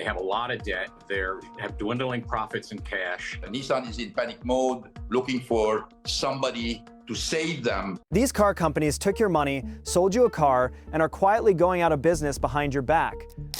They have a lot of debt. They have dwindling profits and cash. Nissan is in panic mode, looking for somebody to save them. These car companies took your money, sold you a car, and are quietly going out of business behind your back.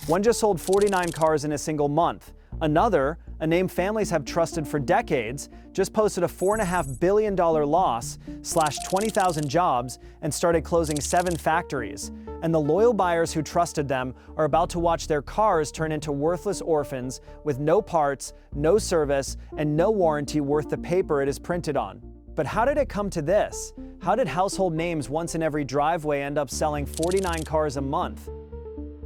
One just sold 49 cars in a single month. Another, a name families have trusted for decades, just posted a $4.5 billion loss, slashed 20,000 jobs, and started closing 7 factories. And the loyal buyers who trusted them are about to watch their cars turn into worthless orphans with no parts, no service, and no warranty worth the paper it is printed on. But how did it come to this? How did household names once in every driveway end up selling 49 cars a month?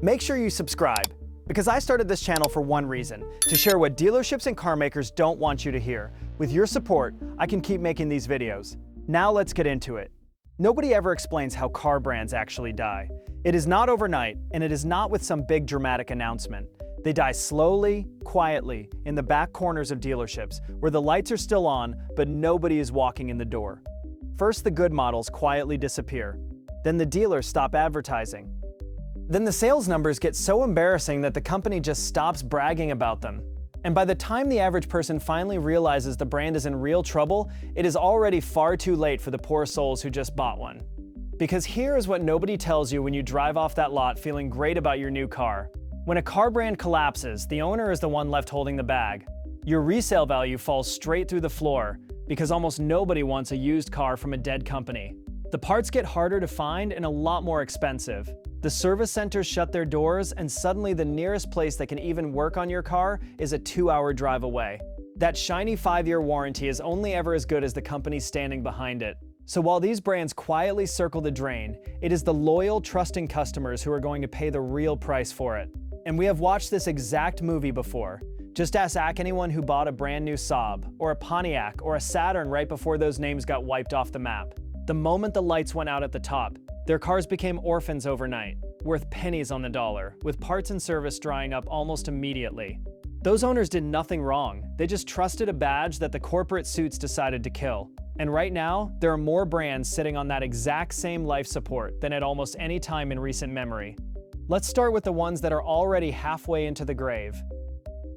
Make sure you subscribe, because I started this channel for one reason, to share what dealerships and car makers don't want you to hear. With your support, I can keep making these videos. Now let's get into it. Nobody ever explains how car brands actually die. It is not overnight, and it is not with some big dramatic announcement. They die slowly, quietly, in the back corners of dealerships, where the lights are still on, but nobody is walking in the door. First, the good models quietly disappear. Then the dealers stop advertising. Then the sales numbers get so embarrassing that the company just stops bragging about them. And by the time the average person finally realizes the brand is in real trouble, it is already far too late for the poor souls who just bought one. Because here is what nobody tells you when you drive off that lot feeling great about your new car. When a car brand collapses, the owner is the one left holding the bag. Your resale value falls straight through the floor because almost nobody wants a used car from a dead company. The parts get harder to find and a lot more expensive. The service centers shut their doors, and suddenly the nearest place that can even work on your car is a 2-hour drive away. That shiny 5-year warranty is only ever as good as the company standing behind it. So while these brands quietly circle the drain, it is the loyal, trusting customers who are going to pay the real price for it. And we have watched this exact movie before. Just ask anyone who bought a brand new Saab, or a Pontiac, or a Saturn right before those names got wiped off the map. The moment the lights went out at the top, their cars became orphans overnight, worth pennies on the dollar, with parts and service drying up almost immediately. Those owners did nothing wrong. They just trusted a badge that the corporate suits decided to kill. And right now, there are more brands sitting on that exact same life support than at almost any time in recent memory. Let's start with the ones that are already halfway into the grave.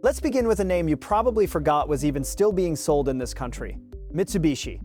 Let's begin with a name you probably forgot was even still being sold in this country: Mitsubishi.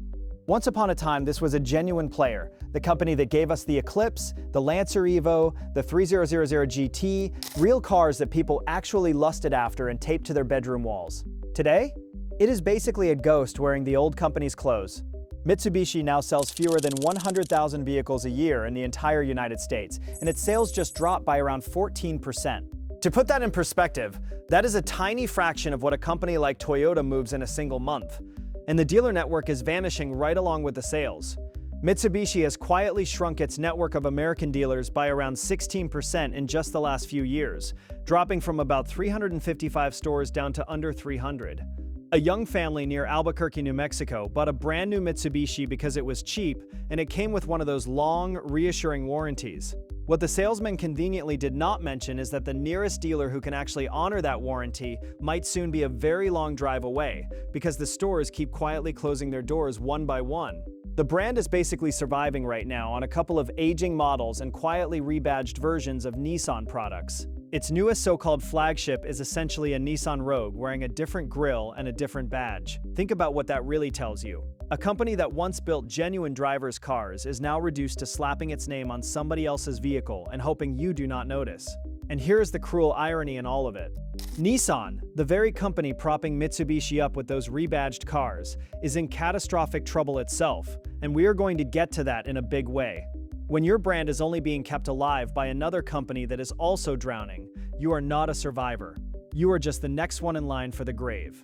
Once upon a time, this was a genuine player, the company that gave us the Eclipse, the Lancer Evo, the 3000 GT, real cars that people actually lusted after and taped to their bedroom walls. Today, it is basically a ghost wearing the old company's clothes. Mitsubishi now sells fewer than 100,000 vehicles a year in the entire United States, and its sales just dropped by around 14%. To put that in perspective, that is a tiny fraction of what a company like Toyota moves in a single month. And the dealer network is vanishing right along with the sales. Mitsubishi has quietly shrunk its network of American dealers by around 16% in just the last few years, dropping from about 355 stores down to under 300. A young family near Albuquerque, New Mexico bought a brand new Mitsubishi because it was cheap, and it came with one of those long, reassuring warranties. What the salesman conveniently did not mention is that the nearest dealer who can actually honor that warranty might soon be a very long drive away, because the stores keep quietly closing their doors one by one. The brand is basically surviving right now on a couple of aging models and quietly rebadged versions of Nissan products. Its newest so-called flagship is essentially a Nissan Rogue wearing a different grille and a different badge. Think about what that really tells you. A company that once built genuine drivers' cars is now reduced to slapping its name on somebody else's vehicle and hoping you do not notice. And here is the cruel irony in all of it. Nissan, the very company propping Mitsubishi up with those rebadged cars, is in catastrophic trouble itself, and we are going to get to that in a big way. When your brand is only being kept alive by another company that is also drowning, you are not a survivor. You are just the next one in line for the grave.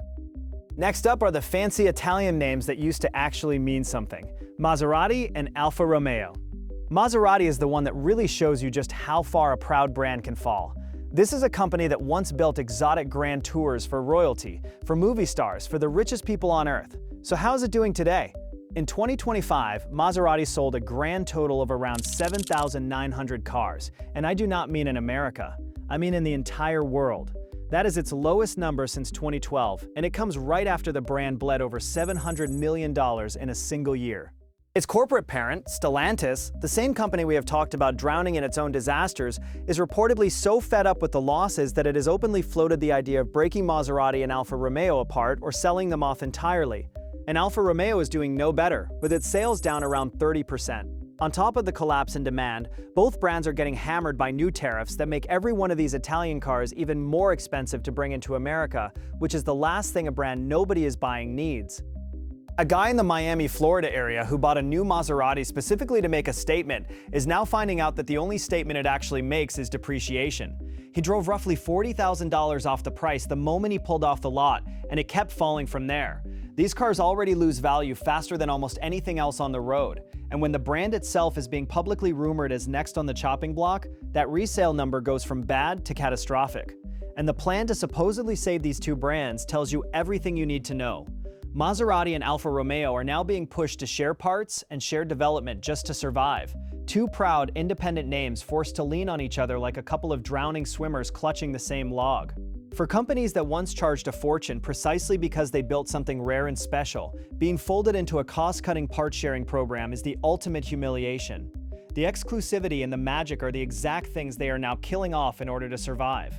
Next up are the fancy Italian names that used to actually mean something: Maserati and Alfa Romeo. Maserati is the one that really shows you just how far a proud brand can fall. This is a company that once built exotic grand tours for royalty, for movie stars, for the richest people on earth. So how's it doing today? In 2025, Maserati sold a grand total of around 7,900 cars, and I do not mean in America. I mean in the entire world. That is its lowest number since 2012, and it comes right after the brand bled over $700 million in a single year. Its corporate parent, Stellantis, the same company we have talked about drowning in its own disasters, is reportedly so fed up with the losses that it has openly floated the idea of breaking Maserati and Alfa Romeo apart or selling them off entirely. And Alfa Romeo is doing no better, with its sales down around 30%. On top of the collapse in demand, both brands are getting hammered by new tariffs that make every one of these Italian cars even more expensive to bring into America, which is the last thing a brand nobody is buying needs. A guy in the Miami, Florida area who bought a new Maserati specifically to make a statement is now finding out that the only statement it actually makes is depreciation. He drove roughly $40,000 off the price the moment he pulled off the lot, and it kept falling from there. These cars already lose value faster than almost anything else on the road, and when the brand itself is being publicly rumored as next on the chopping block, that resale number goes from bad to catastrophic. And the plan to supposedly save these two brands tells you everything you need to know. Maserati and Alfa Romeo are now being pushed to share parts and share development just to survive. Two proud, independent names forced to lean on each other like a couple of drowning swimmers clutching the same log. For companies that once charged a fortune precisely because they built something rare and special, being folded into a cost-cutting part-sharing program is the ultimate humiliation. The exclusivity and the magic are the exact things they are now killing off in order to survive.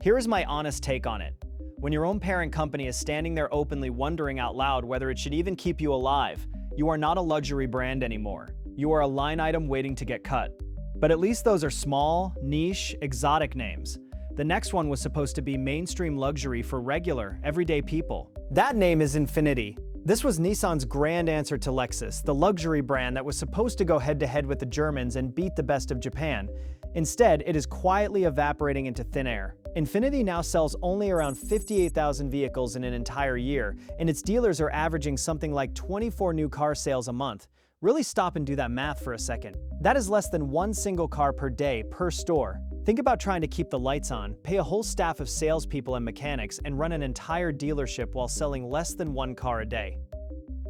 Here is my honest take on it. When your own parent company is standing there openly wondering out loud whether it should even keep you alive, you are not a luxury brand anymore. You are a line item waiting to get cut. But at least those are small, niche, exotic names. The next one was supposed to be mainstream luxury for regular, everyday people. That name is Infiniti. This was Nissan's grand answer to Lexus, the luxury brand that was supposed to go head-to-head with the Germans and beat the best of Japan. Instead, it is quietly evaporating into thin air. Infiniti now sells only around 58,000 vehicles in an entire year, and its dealers are averaging something like 24 new car sales a month. Really stop and do that math for a second. That is less than one single car per day per store. Think about trying to keep the lights on, pay a whole staff of salespeople and mechanics, and run an entire dealership while selling less than one car a day.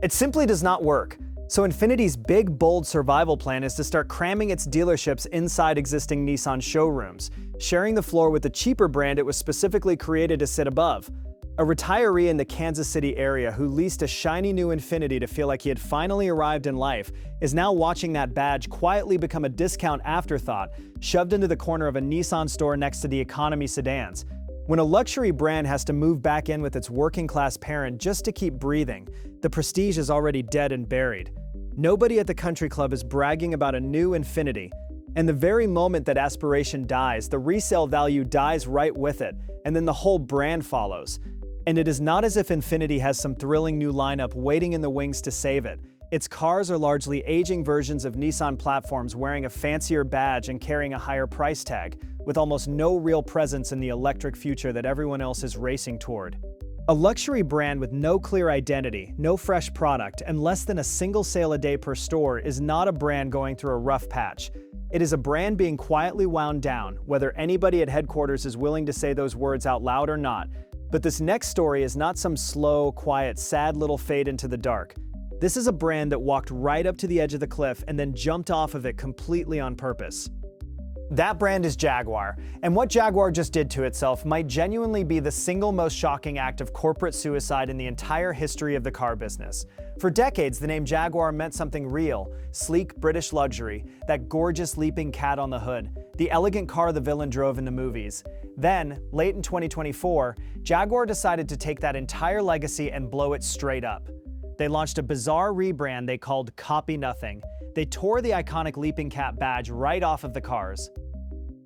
It simply does not work. So Infiniti's big, bold survival plan is to start cramming its dealerships inside existing Nissan showrooms, sharing the floor with the cheaper brand it was specifically created to sit above. A retiree in the Kansas City area who leased a shiny new Infiniti to feel like he had finally arrived in life is now watching that badge quietly become a discount afterthought, shoved into the corner of a Nissan store next to the economy sedans. When a luxury brand has to move back in with its working-class parent just to keep breathing, the prestige is already dead and buried. Nobody at the country club is bragging about a new Infiniti. And the very moment that aspiration dies, the resale value dies right with it, and then the whole brand follows. And it is not as if Infiniti has some thrilling new lineup waiting in the wings to save it. Its cars are largely aging versions of Nissan platforms wearing a fancier badge and carrying a higher price tag, with almost no real presence in the electric future that everyone else is racing toward. A luxury brand with no clear identity, no fresh product, and less than a single sale a day per store is not a brand going through a rough patch. It is a brand being quietly wound down, whether anybody at headquarters is willing to say those words out loud or not. But this next story is not some slow, quiet, sad little fade into the dark. This is a brand that walked right up to the edge of the cliff and then jumped off of it completely on purpose. That brand is Jaguar, and what Jaguar just did to itself might genuinely be the single most shocking act of corporate suicide in the entire history of the car business. For decades, the name Jaguar meant something real, sleek British luxury, that gorgeous leaping cat on the hood, the elegant car the villain drove in the movies. Then, late in 2024, Jaguar decided to take that entire legacy and blow it straight up. They launched a bizarre rebrand they called Copy Nothing. They tore the iconic leaping cat badge right off of the cars.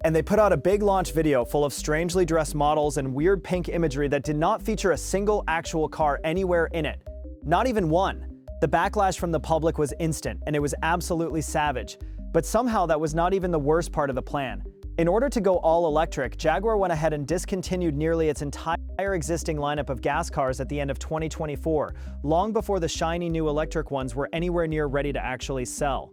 And they put out a big launch video full of strangely dressed models and weird pink imagery that did not feature a single actual car anywhere in it. Not even one. The backlash from the public was instant, and it was absolutely savage. But somehow that was not even the worst part of the plan. In order to go all electric, Jaguar went ahead and discontinued nearly its entire existing lineup of gas cars at the end of 2024, long before the shiny new electric ones were anywhere near ready to actually sell.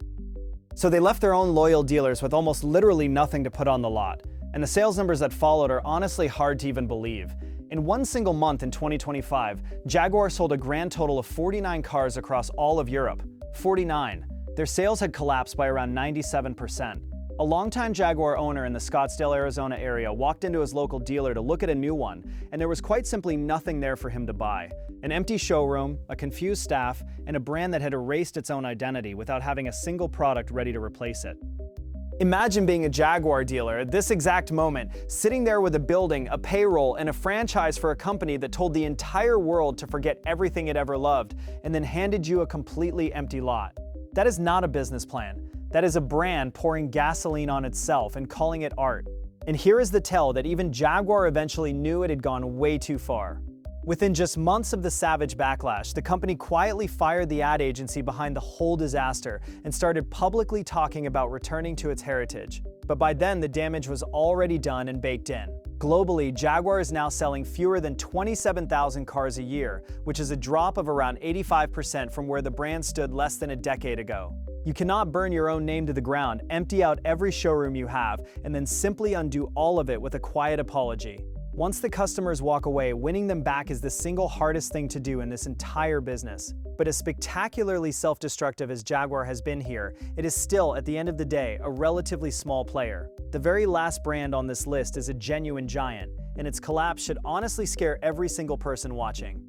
So they left their own loyal dealers with almost literally nothing to put on the lot, and the sales numbers that followed are honestly hard to even believe. In one single month in 2025, Jaguar sold a grand total of 49 cars across all of Europe. 49. Their sales had collapsed by around 97%. A longtime Jaguar owner in the Scottsdale, Arizona area walked into his local dealer to look at a new one, and there was quite simply nothing there for him to buy. An empty showroom, a confused staff, and a brand that had erased its own identity without having a single product ready to replace it. Imagine being a Jaguar dealer at this exact moment, sitting there with a building, a payroll, and a franchise for a company that told the entire world to forget everything it ever loved, and then handed you a completely empty lot. That is not a business plan. That is a brand pouring gasoline on itself and calling it art. And here is the tell that even Jaguar eventually knew it had gone way too far. Within just months of the savage backlash, the company quietly fired the ad agency behind the whole disaster and started publicly talking about returning to its heritage. But by then, the damage was already done and baked in. Globally, Jaguar is now selling fewer than 27,000 cars a year, which is a drop of around 85% from where the brand stood less than a decade ago. You cannot burn your own name to the ground, empty out every showroom you have, and then simply undo all of it with a quiet apology. Once the customers walk away, winning them back is the single hardest thing to do in this entire business. But as spectacularly self-destructive as Jaguar has been here, it is still, at the end of the day, a relatively small player. The very last brand on this list is a genuine giant, and its collapse should honestly scare every single person watching.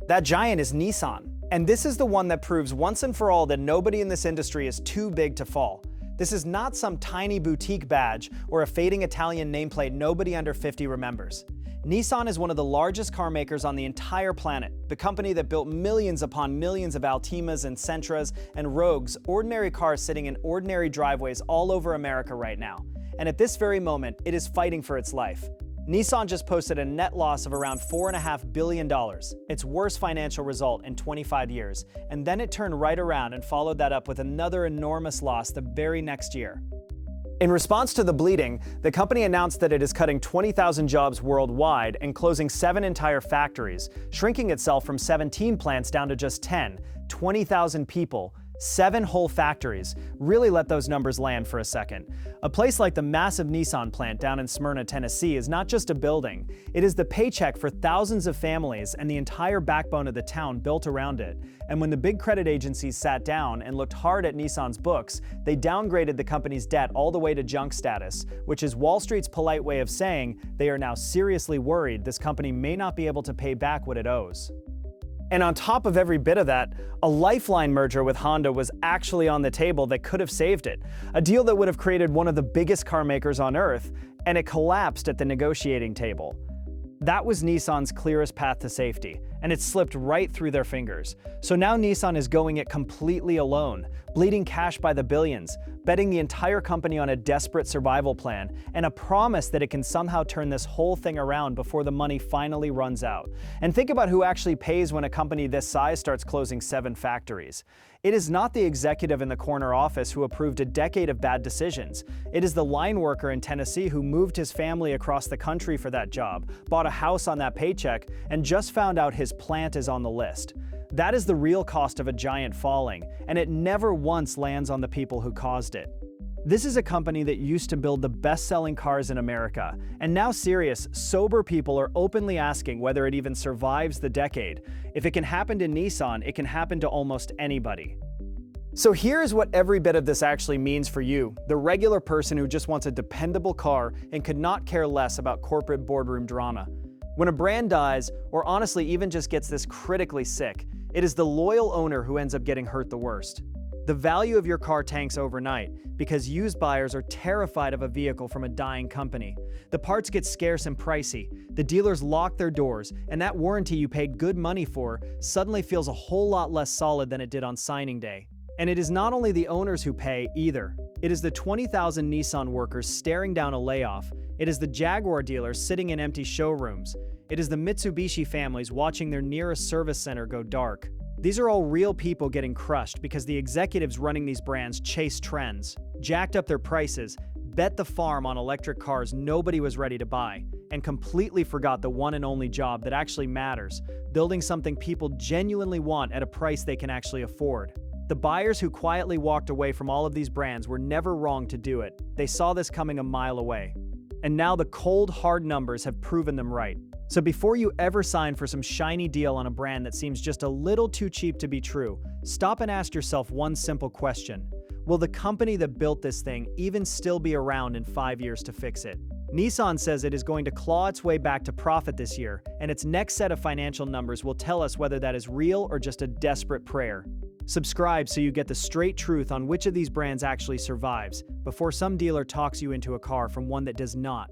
That giant is Nissan. And this is the one that proves once and for all that nobody in this industry is too big to fall. This is not some tiny boutique badge or a fading Italian nameplate nobody under 50 remembers. Nissan is one of the largest car makers on the entire planet, the company that built millions upon millions of Altimas and Sentras and Rogues, ordinary cars sitting in ordinary driveways all over America right now. And at this very moment, it is fighting for its life. Nissan just posted a net loss of around $4.5 billion, its worst financial result in 25 years, and then it turned right around and followed that up with another enormous loss the very next year. In response to the bleeding, the company announced that it is cutting 20,000 jobs worldwide and closing 7 entire factories, shrinking itself from 17 plants down to just 10, 20,000 people, 7 whole factories. Really let those numbers land for a second. A place like the massive Nissan plant down in Smyrna, Tennessee is not just a building. It is the paycheck for thousands of families and the entire backbone of the town built around it. And when the big credit agencies sat down and looked hard at Nissan's books, they downgraded the company's debt all the way to junk status, which is Wall Street's polite way of saying they are now seriously worried this company may not be able to pay back what it owes. And on top of every bit of that, a lifeline merger with Honda was actually on the table that could have saved it. A deal that would have created one of the biggest car makers on earth, and it collapsed at the negotiating table. That was Nissan's clearest path to safety, and it slipped right through their fingers. So now Nissan is going it completely alone, bleeding cash by the billions, betting the entire company on a desperate survival plan, and a promise that it can somehow turn this whole thing around before the money finally runs out. And think about who actually pays when a company this size starts closing 7 factories. It is not the executive in the corner office who approved a decade of bad decisions. It is the line worker in Tennessee who moved his family across the country for that job, bought a house on that paycheck, and just found out his plant is on the list. That is the real cost of a giant falling, and it never once lands on the people who caused it. This is a company that used to build the best-selling cars in America, and now serious, sober people are openly asking whether it even survives the decade. If it can happen to Nissan, it can happen to almost anybody. So here's what every bit of this actually means for you, the regular person who just wants a dependable car and could not care less about corporate boardroom drama. When a brand dies, or honestly even just gets this critically sick, it is the loyal owner who ends up getting hurt the worst. The value of your car tanks overnight because used buyers are terrified of a vehicle from a dying company. The parts get scarce and pricey, the dealers lock their doors, and that warranty you paid good money for suddenly feels a whole lot less solid than it did on signing day. And it is not only the owners who pay either. It is the 20,000 Nissan workers staring down a layoff. It is the Jaguar dealers sitting in empty showrooms. It is the Mitsubishi families watching their nearest service center go dark. These are all real people getting crushed because the executives running these brands chased trends, jacked up their prices, bet the farm on electric cars nobody was ready to buy, and completely forgot the one and only job that actually matters, building something people genuinely want at a price they can actually afford. The buyers who quietly walked away from all of these brands were never wrong to do it. They saw this coming a mile away. And now the cold, hard numbers have proven them right. So before you ever sign for some shiny deal on a brand that seems just a little too cheap to be true, stop and ask yourself one simple question. Will the company that built this thing even still be around in 5 years to fix it? Nissan says it is going to claw its way back to profit this year, and its next set of financial numbers will tell us whether that is real or just a desperate prayer. Subscribe so you get the straight truth on which of these brands actually survives, before some dealer talks you into a car from one that does not.